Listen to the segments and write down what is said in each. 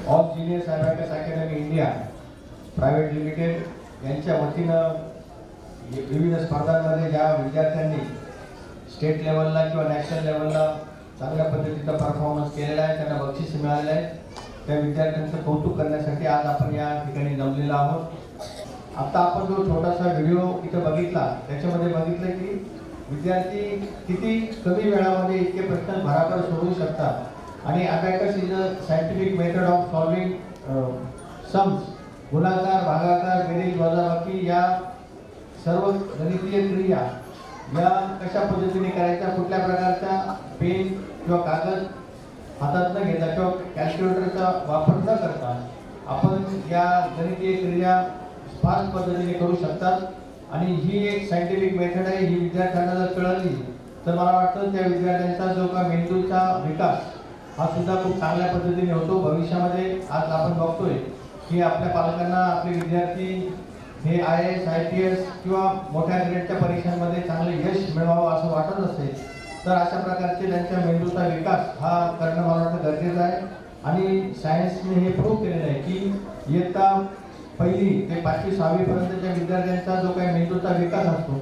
All genius abacus academy India private limited यांच्या वतीनं विविध स्पर्धांमध्ये ज्या विद्यार्थ्यांनी स्टेट लेवलला किंवा नॅशनल लेवलला चांगल्या पद्धतीचा परफॉर्मन्स केलेला आहे, त्यांना बक्षीस मिळालेले आहे, त्या विद्यार्थ्यांचं कौतुक करण्यासाठी आज आपण या ठिकाणी जमलेलो आहोत। आता आपण जो छोटासा व्हिडिओ इथे बघितला त्याच्यामध्ये बघितलं की विद्यार्थी किती कमी वेळामध्ये इतके प्रश्न भराभर सोडवू शकतात आणि abacus is a scientific method of solving sums, गुणाकार, भागाकार, बेरीज, वजाबाकी या सर्व गणितीय क्रिया या कशा पद्धतीने करायच्या, कुठल्या प्रकारचा पेन किंवा कागद हातात न घेता किंवा कॅल्क्युलेटरचा वापर न करता आपण या गणितीय क्रिया फास्ट पद्धतीने करू शकतात। आणि ही एक सायंटिफिक मेथड आहे, ही विद्यार्थ्यांना जर कळली तर मला वाटतं त्या विद्यार्थ्यांचा जो का मेंदूचा विकास हा सुद्धा खूप चांगल्या पद्धतीने होतो। भविष्यामध्ये आज आपण बघतोय की आपल्या पालकांना आपले विद्यार्थी हे IAS, IPS किंवा मोठ्या ग्रेडच्या परीक्षांमध्ये चांगले यश मिळवावं असं वाटत असेल तर अशा प्रकारचे त्यांच्या मेंदूचा विकास हा करणं मला वाटतं गरजेचं आहे। आणि सायन्सने हे प्रूव्ह केलेलं आहे की इयत्ता पहिली ते 5वी 6वी पर्यंतच्या विद्यार्थ्यांचा जो काही मेंदूचा विकास असतो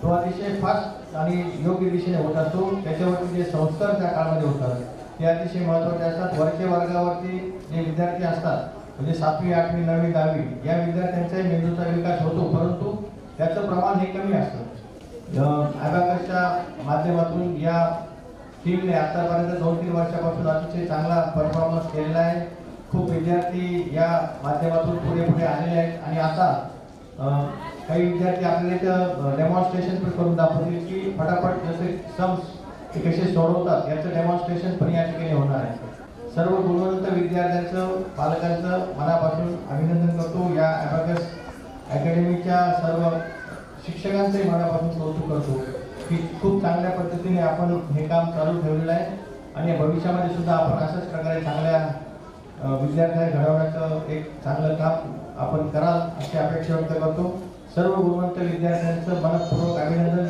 तो अतिशय फास्ट आणि योग्य दिशेने होत असतो। त्याच्यावरती जे संस्कार त्या काळामध्ये होतात ते अतिशय महत्त्वाचे असतात। वरच्या वर्गावरती जे विद्यार्थी असतात म्हणजे 7वी 8वी 9वी 10वी या विद्यार्थ्यांचाही मेंदूचा विकास होतो, परंतु त्याचं प्रमाण हे कमी असतं। अबॅकसच्या माध्यमातून या टीमने आतापर्यंत 2-3 वर्षापासून अतिशय चांगला परफॉर्मन्स केलेला आहे। खूप विद्यार्थी या माध्यमातून पुढे पुढे आलेले आहेत आणि आता काही विद्यार्थी आपल्याला इथं डेमॉन्स्ट्रेशन पण करून दाखवतील की फटाफट जसे सम्स ते कसे सोडवतात याचं डेमॉन्स्ट्रेशन पण या ठिकाणी होणार आहे। सर्व गुणवंत विद्यार्थ्यांचं पालकांचं मनापासून अभिनंदन करतो। या अबॅकस अकॅडमीच्या सर्व शिक्षकांचंही मनापासून कौतुक करतो की खूप चांगल्या पद्धतीने आपण हे काम चालू ठेवलेलं आहे आणि भविष्यामध्ये सुद्धा आपण अशाच प्रकारे चांगल्या विद्यार्थ्यांना घडवण्याचं एक चांगलं काम आपण कराल अशी अपेक्षा व्यक्त करतो। सर्व गुणवंत विद्यार्थ्यांचं मनपूर्वक अभिनंदन।